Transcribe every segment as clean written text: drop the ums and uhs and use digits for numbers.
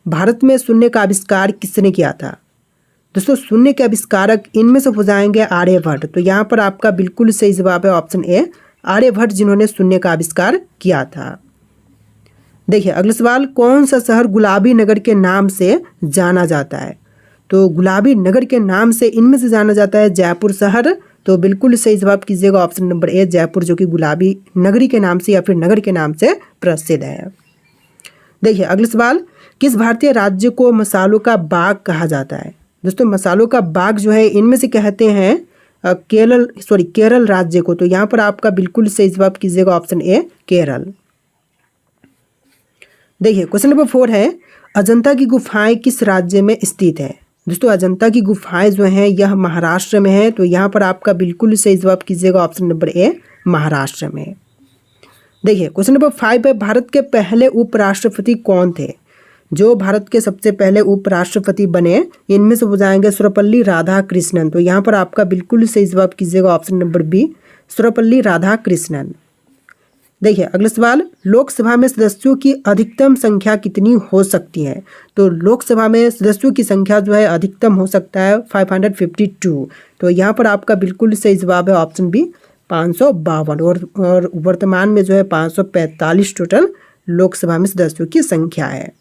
भारत में शून्य का आविष्कार किसने किया था? दोस्तों शून्य के आविष्कारक इनमें से हो जाएंगे आर्यभट्ट। तो यहाँ पर आपका बिल्कुल सही जवाब है ऑप्शन ए, आर्यभट्ट, जिन्होंने शून्य का आविष्कार किया था। देखिए अगला सवाल, कौन सा शहर गुलाबी नगर के नाम से जाना जाता है? तो गुलाबी नगर के नाम से इनमें से जाना जाता है जयपुर शहर। तो बिल्कुल सही जवाब कीजिएगा ऑप्शन नंबर ए, जयपुर, जो कि गुलाबी नगरी के नाम से या फिर नगर के नाम से प्रसिद्ध है। देखिए अगला सवाल, किस भारतीय राज्य को मसालों का बाग कहा जाता है? दोस्तों मसालों का बाग जो है इनमें से कहते हैं केरल राज्य को। तो यहाँ पर आपका बिल्कुल सही जवाब कीजिएगा ऑप्शन ए, केरल। देखिए क्वेश्चन नंबर 4 है, अजंता की गुफाएं किस राज्य में स्थित है? दोस्तों अजंता की गुफाएं जो हैं यह महाराष्ट्र में है। तो यहाँ पर आपका बिल्कुल सही जवाब कीजिएगा ऑप्शन नंबर ए, महाराष्ट्र में। देखिए क्वेश्चन नंबर 5 है, भारत के पहले उपराष्ट्रपति कौन थे? जो भारत के सबसे पहले उपराष्ट्रपति बने इनमें से हो जाएंगे सर्वपल्ली राधाकृष्णन। तो यहाँ पर आपका बिल्कुल सही जवाब कीजिएगा option number B, Sarvepalli Radhakrishnan. देखिए अगला सवाल, लोकसभा में सदस्यों की अधिकतम संख्या कितनी हो सकती है? तो लोकसभा में सदस्यों की संख्या जो है अधिकतम हो सकता है 552। तो यहाँ पर आपका बिल्कुल सही जवाब है ऑप्शन बी, 552। और वर्तमान में जो है 545 टोटल लोकसभा में सदस्यों की संख्या है।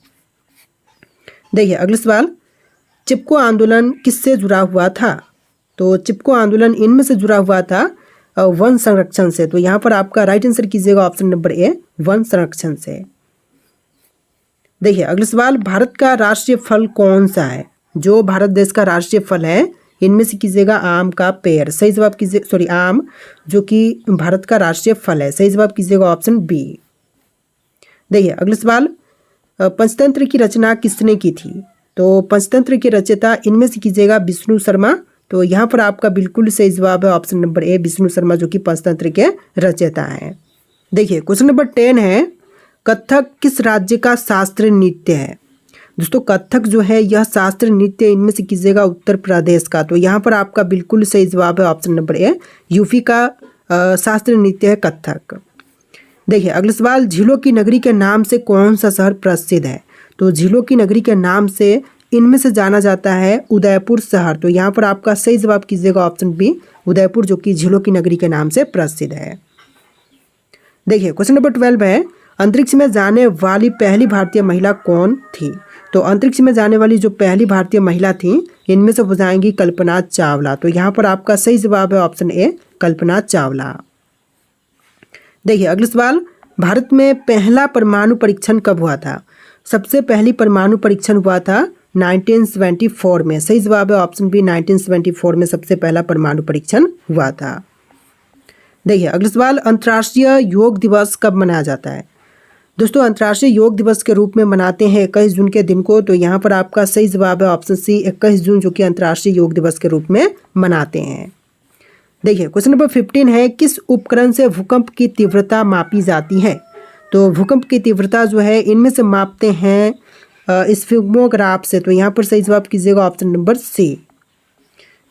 देखिए अगला सवाल, चिपको आंदोलन किससे जुड़ा हुआ था? तो चिपको आंदोलन इनमें से जुड़ा हुआ था वन संरक्षण से। तो यहाँ पर आपका राइट आंसर कीजिएगा ऑप्शन नंबर ए, वन संरक्षण से। देखिए अगला सवाल, भारत का राष्ट्रीय फल कौन सा है? जो भारत देश का राष्ट्रीय फल है इनमें से कीजिएगा आम का पेड़। सही जवाब कीजिए, आम जो कि भारत का राष्ट्रीय फल है। सही जवाब कीजिएगा ऑप्शन बी। देखिए अगला सवाल, पंचतंत्र की रचना किसने की थी? तो पंचतंत्र के रचयिता इनमें से कीजिएगा विष्णु शर्मा। तो यहाँ पर आपका बिल्कुल सही जवाब है ऑप्शन नंबर ए, विष्णु शर्मा, जो कि पंचतंत्र के रचयिता हैं। देखिए क्वेश्चन नंबर 10 है, कथक किस राज्य का शास्त्रीय नृत्य है? दोस्तों कथक जो है यह शास्त्रीय नृत्य इनमें से कीजिएगा उत्तर प्रदेश का। तो यहाँ पर आपका बिल्कुल सही जवाब है ऑप्शन नंबर ए, यूपी का शास्त्रीय नृत्य है कथक। देखिए अगला सवाल, झीलों की नगरी के नाम से कौन सा शहर प्रसिद्ध है? तो झीलों की नगरी के नाम से इनमें से जाना जाता है उदयपुर शहर। तो यहाँ पर आपका सही जवाब कीजिएगा ऑप्शन बी, उदयपुर, जो कि झीलों की नगरी के नाम से प्रसिद्ध है। देखिए क्वेश्चन नंबर 12 है, अंतरिक्ष में जाने वाली पहली भारतीय महिला कौन थी? तो अंतरिक्ष में जाने वाली जो पहली भारतीय महिला थी इनमें से हो जाएंगी कल्पना चावला। तो यहाँ पर आपका सही जवाब है ऑप्शन ए, कल्पना चावला। देखिए अगला सवाल, भारत में पहला परमाणु परीक्षण कब हुआ था? सबसे पहली परमाणु परीक्षण हुआ था 1974 में। सही जवाब है ऑप्शन बी, 1974 में सबसे पहला परमाणु परीक्षण हुआ था। देखिए अगला सवाल, अंतर्राष्ट्रीय योग दिवस कब मनाया जाता है? दोस्तों अंतर्राष्ट्रीय योग दिवस के रूप में मनाते हैं 21 जून के दिन को। तो यहाँ पर आपका सही जवाब है ऑप्शन सी, 21 जून, जो कि अंतर्राष्ट्रीय योग दिवस के रूप में मनाते हैं। देखिए क्वेश्चन नंबर 15 है, किस उपकरण से भूकंप की तीव्रता मापी जाती है? तो भूकंप की तीव्रता जो है इनमें से मापते हैं स्फिग्मोग्राफ से। तो यहाँ पर सही जवाब कीजिएगा ऑप्शन नंबर सी।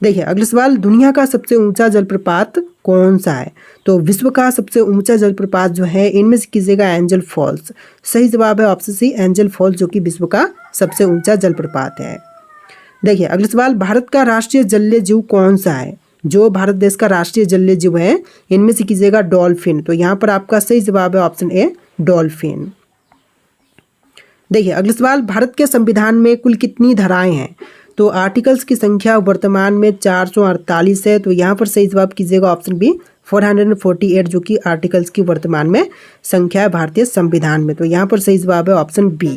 देखिए अगला सवाल, दुनिया का सबसे ऊंचा जलप्रपात कौन सा है? तो विश्व का सबसे ऊंचा जलप्रपात जो है इनमें से कीजिएगा एंजल फॉल्स। सही जवाब है ऑप्शन सी, एंजल फॉल्स, जो कि विश्व का सबसे ऊंचा जलप्रपात है। देखिए अगला सवाल, भारत का राष्ट्रीय जलीय जीव कौन सा है? जो भारत देश का राष्ट्रीय जलीय जीव है इनमें से कीजिएगा डॉल्फिन। तो यहाँ पर आपका सही जवाब है ऑप्शन ए, डॉल्फिन। देखिए अगला सवाल, भारत के संविधान में कुल कितनी धाराएं हैं? तो आर्टिकल्स की संख्या वर्तमान में 448 है। तो यहाँ पर सही जवाब कीजिएगा ऑप्शन बी, 448, जो कि आर्टिकल्स की वर्तमान में संख्या है भारतीय संविधान में। तो यहाँ पर सही जवाब है ऑप्शन बी।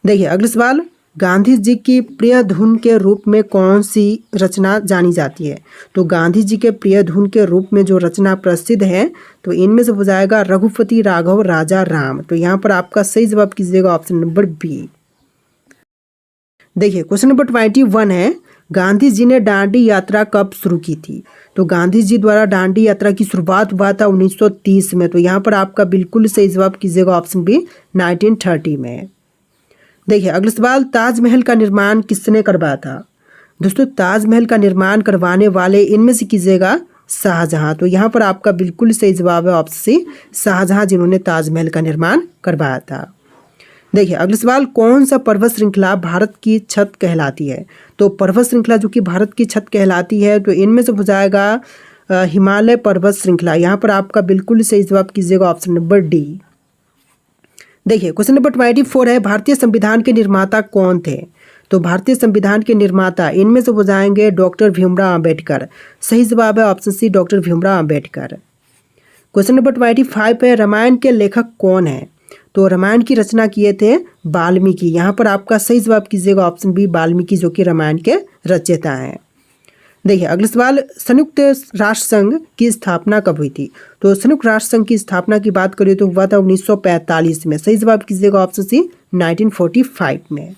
देखिए अगला सवाल, गांधी जी की प्रिय धुन के रूप में कौन सी रचना जानी जाती है? तो गांधी जी के प्रिय धुन के रूप में जो रचना प्रसिद्ध है तो इनमें से हो जाएगा रघुपति राघव राजा राम। तो यहाँ पर आपका सही जवाब कीजिएगा ऑप्शन नंबर बी। देखिए क्वेश्चन नंबर 21 है, गांधी जी ने दांडी यात्रा कब शुरू की थी? तो गांधी जी द्वारा दांडी यात्रा की शुरुआत हुआ था 1930 में। तो यहाँ पर आपका बिल्कुल सही जवाब कीजिएगा ऑप्शन बी, 1930 में। देखिए अगला सवाल, ताजमहल का निर्माण किसने करवाया था? दोस्तों ताजमहल का निर्माण करवाने वाले इनमें से कीजिएगा शाहजहां। तो यहाँ पर आपका बिल्कुल सही जवाब है ऑप्शन सी, शाहजहां, जिन्होंने ताजमहल का निर्माण करवाया था। देखिए अगला सवाल, कौन सा पर्वत श्रृंखला भारत की छत कहलाती है? तो पर्वत श्रृंखला जो कि भारत की छत कहलाती है, तो इनमें से हो जाएगा हिमालय पर्वत श्रृंखला। यहाँ पर आपका बिल्कुल सही जवाब कीजिएगा ऑप्शन नंबर डी। देखिए क्वेश्चन नंबर 24 है, भारतीय संविधान के निर्माता कौन थे? तो भारतीय संविधान के निर्माता इनमें से हो जाएंगे डॉक्टर भीमराव अंबेडकर। सही जवाब है option C, doctor Bhimrao Ambedkar. Question number 25 है, रामायण के लेखक कौन है? तो रामायण की रचना किए थे वाल्मीकि। यहाँ पर आपका सही जवाब कीजिएगा ऑप्शन बी, वाल्मीकि, जो कि रामायण के रचयिता हैं। देखिए अगला सवाल, संयुक्त राष्ट्र संघ की स्थापना कब हुई थी? तो संयुक्त राष्ट्र संघ की स्थापना की बात करें तो हुआ था 1945 में। सही जवाब कीजिएगा ऑप्शन सी, 1945 में।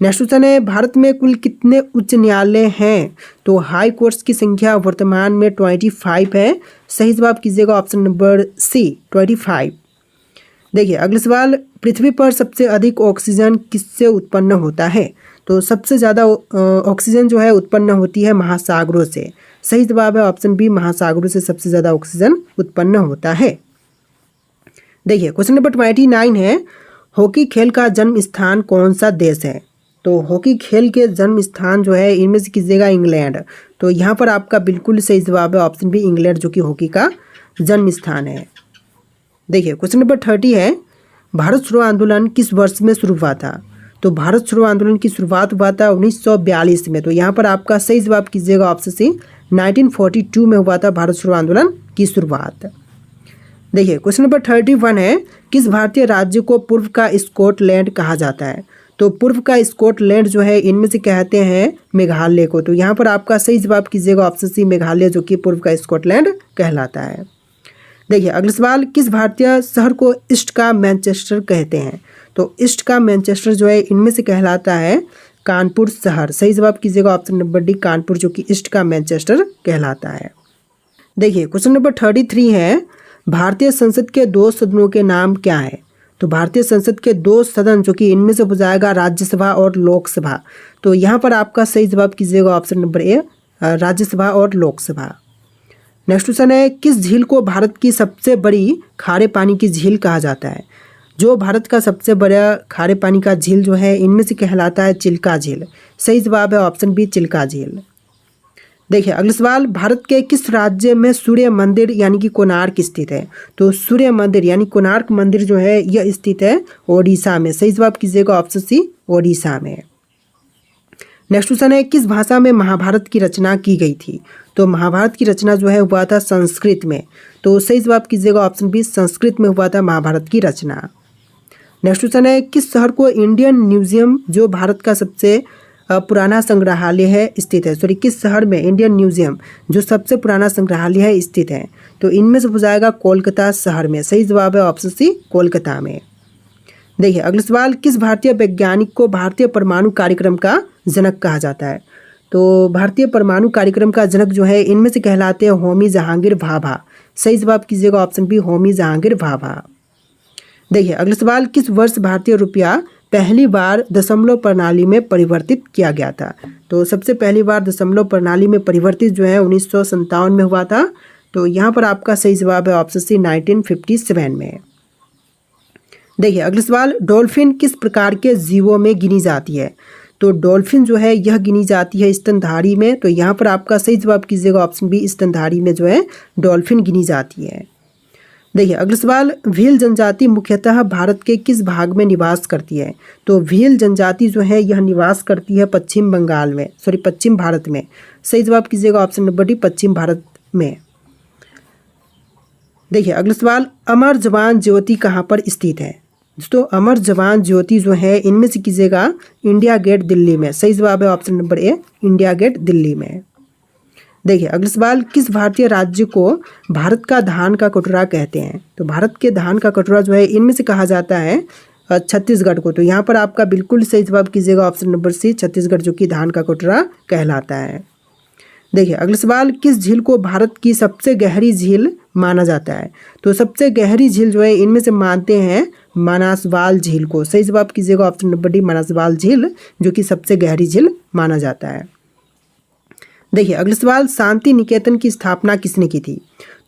नेक्स्ट क्वेश्चन है, भारत में कुल कितने उच्च न्यायालय हैं? तो हाई कोर्ट्स की संख्या वर्तमान में 25 है। सही जवाब कीजिएगा ऑप्शन नंबर सी, 25। देखिए अगला सवाल, पृथ्वी पर सबसे अधिक ऑक्सीजन किससे उत्पन्न होता है? तो सबसे ज़्यादा ऑक्सीजन जो है उत्पन्न होती है महासागरों से। सही जवाब है ऑप्शन बी, महासागरों से सबसे ज़्यादा ऑक्सीजन उत्पन्न होता है। देखिए क्वेश्चन नंबर 29 है, हॉकी खेल का जन्म स्थान कौन सा देश है? तो हॉकी खेल के जन्म स्थान जो है इनमें से कीजिएगा इंग्लैंड। तो यहाँ पर आपका बिल्कुल सही जवाब है ऑप्शन बी, इंग्लैंड, जो कि हॉकी का जन्म स्थान है। देखिए क्वेश्चन नंबर 30 है, भारत छोड़ो आंदोलन किस वर्ष में शुरू हुआ था? तो भारत छोड़ो आंदोलन की शुरुआत हुआ था 1942 में। तो यहाँ पर आपका सही जवाब कीजिएगा ऑप्शन सी, 1942 में हुआ था भारत छोड़ो आंदोलन की शुरुआत। देखिए क्वेश्चन नंबर 31 है, किस भारतीय राज्य को पूर्व का स्कॉटलैंड कहा जाता है? तो पूर्व का स्कॉटलैंड जो है इनमें से कहते हैं मेघालय को। तो यहाँ पर आपका सही जवाब कीजिएगा ऑप्शन सी, मेघालय, जो कि पूर्व का स्कॉटलैंड कहलाता है। देखिए अगला सवाल, किस भारतीय शहर को ईस्ट का मैनचेस्टर कहते हैं? तो ईस्ट का मैनचेस्टर जो है इनमें से कहलाता है कानपुर शहर। सही जवाब कीजिएगा ऑप्शन नंबर डी, कानपुर, जो कि ईस्ट का मैनचेस्टर कहलाता है। देखिए क्वेश्चन नंबर 33 है, भारतीय संसद के दो सदनों के नाम क्या है? तो भारतीय संसद के दो सदन जो कि इनमें से हो जाएगा राज्यसभा और लोकसभा। तो यहाँ पर आपका सही जवाब कीजिएगा ऑप्शन नंबर ए, राज्यसभा और लोकसभा। नेक्स्ट क्वेश्चन है, किस झील को भारत की सबसे बड़ी खारे पानी की झील कहा जाता है? जो भारत का सबसे बड़ा खारे पानी का झील जो है इनमें से कहलाता है चिल्का झील। सही जवाब है ऑप्शन बी, चिल्का झील। देखिए अगला सवाल, भारत के किस राज्य में सूर्य मंदिर यानी कि कोणार्क स्थित है? तो सूर्य मंदिर यानी कोणार्क मंदिर जो है यह स्थित है ओडिशा में। सही जवाब कीजिएगा ऑप्शन सी, ओडिशा में। नेक्स्ट क्वेश्चन है, किस भाषा में महाभारत की रचना की गई थी? तो महाभारत की रचना जो है हुआ था संस्कृत में। तो सही जवाब कीजिएगा ऑप्शन बी, संस्कृत में हुआ था महाभारत की रचना। नेक्स्ट क्वेश्चन है, किस शहर को इंडियन म्यूजियम जो भारत का सबसे पुराना संग्रहालय है स्थित है? सॉरी, किस शहर में इंडियन म्यूजियम जो सबसे पुराना संग्रहालय है स्थित है? तो इनमें से हो जाएगा कोलकाता शहर में। सही जवाब है ऑप्शन सी, कोलकाता में। देखिए अगला सवाल, किस भारतीय वैज्ञानिक को भारतीय परमाणु कार्यक्रम का जनक कहा जाता है? तो भारतीय परमाणु कार्यक्रम का जनक जो है इनमें से कहलाते हैं होमी जहांगीर भाभा। सही जवाब कीजिएगा ऑप्शन बी, होमी जहांगीर भाभा। देखिए अगला सवाल, किस वर्ष भारतीय रुपया पहली बार दशमलव प्रणाली में परिवर्तित किया गया था? तो सबसे पहली बार दशमलव प्रणाली में परिवर्तित जो है 1957 में हुआ था। तो यहाँ पर आपका सही जवाब है ऑप्शन सी, 1957 में। देखिए अगला सवाल, डॉल्फिन किस प्रकार के जीवों में गिनी जाती है? तो डॉल्फिन जो है यह गिनी जाती है स्तनधारी में। तो यहाँ पर आपका सही जवाब कीजिएगा ऑप्शन बी, स्तनधारी में जो है डॉल्फिन गिनी जाती है। देखिए अगला सवाल, भील जनजाति मुख्यतः भारत के किस भाग में निवास करती है? तो भील जनजाति जो है यह निवास करती है पश्चिम बंगाल में, सॉरी पश्चिम भारत में। सही जवाब कीजिएगा ऑप्शन नंबर डी, पश्चिम भारत में। देखिए अगला सवाल, अमर जवान ज्योति कहाँ पर स्थित है? दोस्तों अमर जवान ज्योति जो है इनमें से कीजिएगा इंडिया गेट दिल्ली में। सही जवाब है option number A, India Gate Delhi में। देखिए अगला सवाल, किस भारतीय राज्य को भारत का धान का कटोरा कहते हैं? तो भारत के धान का कटोरा जो है इनमें से कहा जाता है छत्तीसगढ़ को। तो यहाँ पर आपका बिल्कुल सही जवाब कीजिएगा ऑप्शन नंबर सी, छत्तीसगढ़, जो कि धान का कटोरा कहलाता है। देखिए अगला सवाल, किस झील को भारत की सबसे गहरी झील माना जाता है? तो सबसे गहरी झील जो है इनमें से मानते हैं मानसवाल झील को। सही जवाब कीजिएगा ऑप्शन नंबर डी, मानसवाल झील, जो कि सबसे गहरी झील माना जाता है। देखिए अगला सवाल, शांति निकेतन की स्थापना किसने की थी?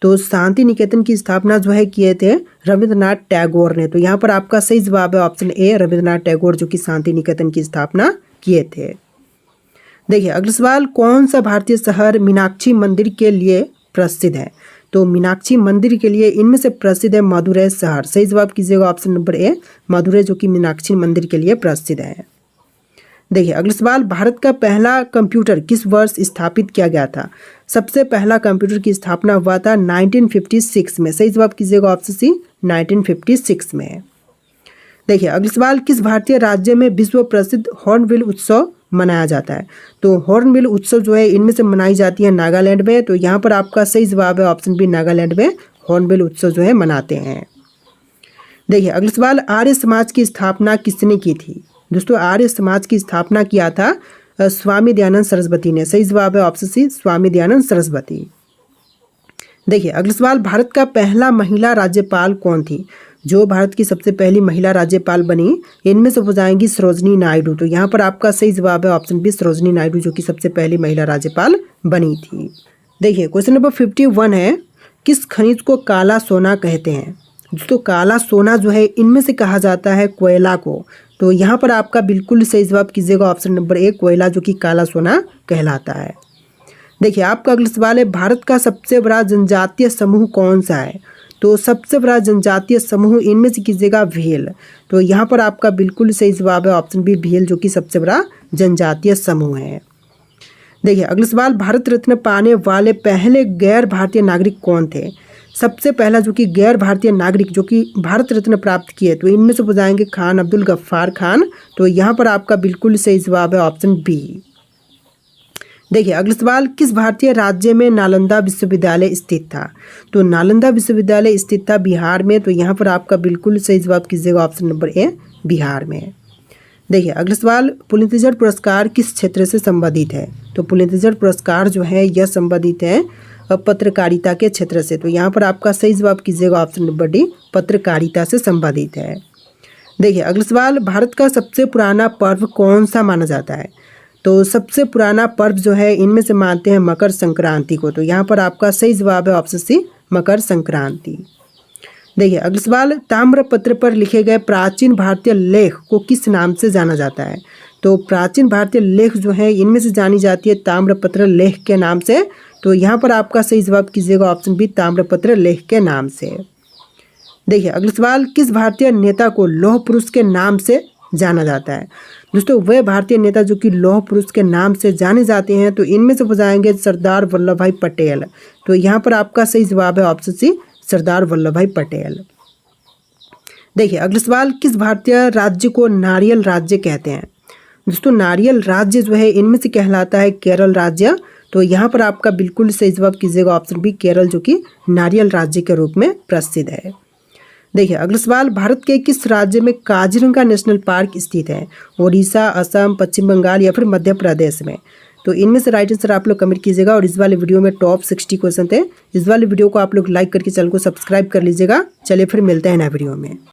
तो शांति निकेतन की स्थापना जो है किए थे रविंद्रनाथ टैगोर ने। तो यहाँ पर आपका सही जवाब है ऑप्शन ए, रविंद्रनाथ टैगोर जो कि शांति निकेतन की स्थापना किए थे। देखिए अगला सवाल, कौन सा भारतीय शहर मीनाक्षी मंदिर के लिए प्रसिद्ध है? तो मीनाक्षी मंदिर के लिए इनमें से प्रसिद्ध है मदुरै शहर। सही जवाब कीजिएगा ऑप्शन नंबर ए, मदुरै जो कि मीनाक्षी मंदिर के लिए प्रसिद्ध है। देखिए अगला सवाल, भारत का पहला कंप्यूटर किस वर्ष स्थापित किया गया था? सबसे पहला कंप्यूटर की स्थापना हुआ था 1956 में। सही जवाब कीजिएगा ऑप्शन सी, 1956 में। देखिए अगला सवाल, किस भारतीय राज्य में विश्व प्रसिद्ध हॉर्नबिल उत्सव मनाया जाता है? तो हॉर्नबिल उत्सव जो है इनमें से मनाई जाती है नागालैंड में। तो यहाँ पर आपका सही जवाब है ऑप्शन बी, नागालैंड में हॉर्नबिल उत्सव जो है मनाते हैं। देखिए अगला सवाल, आर्य समाज की स्थापना किसने की थी? दोस्तों आर्य समाज की स्थापना किया था स्वामी दयानंद सरस्वती ने। सही जवाब है ऑप्शन सी, स्वामी दयानंद सरस्वती। देखिए अगला सवाल, भारत का पहला महिला राज्यपाल कौन थी? जो भारत की सबसे पहली महिला राज्यपाल बनी इनमें से हो जाएंगी सरोजनी नायडू। तो यहाँ पर आपका सही जवाब है ऑप्शन बी, सरोजनी नायडू जो कि सबसे पहली महिला राज्यपाल बनी थी। देखिए क्वेश्चन नंबर 51 है, किस खनिज को काला सोना कहते हैं? दोस्तों काला सोना जो है इनमें से कहा जाता है कोयला को। तो यहाँ पर आपका बिल्कुल सही जवाब कीजिएगा ऑप्शन नंबर ए, कोयला जो कि काला सोना कहलाता है। देखिए आपका अगला सवाल है, भारत का सबसे बड़ा जनजातीय समूह कौन सा है? तो सबसे बड़ा जनजातीय समूह इनमें से कीजिएगा भील। तो यहाँ पर आपका बिल्कुल सही जवाब है ऑप्शन बी, भील जो कि सबसे बड़ा जनजातीय समूह है। देखिए अगला सवाल, भारत रत्न पाने वाले पहले गैर भारतीय नागरिक कौन थे? सबसे पहला जो कि गैर भारतीय नागरिक जो कि भारत रत्न प्राप्त किए तो इनमें से हो जाएंगे खान अब्दुल गफ्फार खान। तो यहाँ पर आपका बिल्कुल सही जवाब है ऑप्शन बी। देखिए अगला सवाल, किस भारतीय राज्य में नालंदा विश्वविद्यालय स्थित था? तो नालंदा विश्वविद्यालय स्थित था बिहार में। तो यहाँ पर आपका बिल्कुल सही जवाब कीजिएगा ऑप्शन नंबर ए, बिहार में। देखिए अगला सवाल, पुलित्जर पुरस्कार किस क्षेत्र से संबंधित है? तो पुलित्जर पुरस्कार जो है यह संबंधित है पत्रकारिता के क्षेत्र से। तो यहाँ पर आपका सही जवाब कीजिएगा ऑप्शन नंबर डी, पत्रकारिता से संबंधित है। देखिए अगला सवाल, भारत का सबसे पुराना पर्व कौन सा माना जाता है? तो सबसे पुराना पर्व जो है इनमें से मानते हैं मकर संक्रांति को। तो यहाँ पर आपका सही जवाब है ऑप्शन सी, मकर संक्रांति। देखिए अगला सवाल, ताम्रपत्र पर लिखे गए प्राचीन भारतीय लेख को किस नाम से जाना जाता है? तो प्राचीन भारतीय लेख जो है इनमें से जानी जाती है ताम्रपत्र लेख के नाम से। तो यहाँ पर आपका सही जवाब कीजिएगा ऑप्शन बी, ताम्रपत्र लेख के नाम से। देखिए अगला सवाल, किस भारतीय नेता को लौह पुरुष के नाम से जाना जाता है? दोस्तों वह भारतीय नेता जो कि लौह पुरुष के नाम से जाने जाते हैं तो इनमें से हो जाएंगे सरदार वल्लभ भाई पटेल। तो यहाँ पर आपका सही जवाब है ऑप्शन सी, सरदार वल्लभ भाई पटेल। देखिए अगला सवाल, किस भारतीय राज्य को नारियल राज्य कहते हैं? दोस्तों नारियल राज्य जो है इनमें से कहलाता है केरल राज्य। तो यहाँ पर आपका बिल्कुल सही जवाब कीजिएगा ऑप्शन बी, केरल जो कि नारियल राज्य के रूप में प्रसिद्ध है। देखिए अगला सवाल, भारत के किस राज्य में काजीरंगा नेशनल पार्क स्थित है? उड़ीसा, असम, पश्चिम बंगाल या फिर मध्य प्रदेश में? तो इनमें से राइट आंसर आप लोग कमेंट कीजिएगा। और इस वाले वीडियो में टॉप 60 क्वेश्चन थे। इस वाले वीडियो को आप लोग लाइक करके चैनल को सब्सक्राइब कर लीजिएगा। चलिए फिर मिलते हैं नए वीडियो में।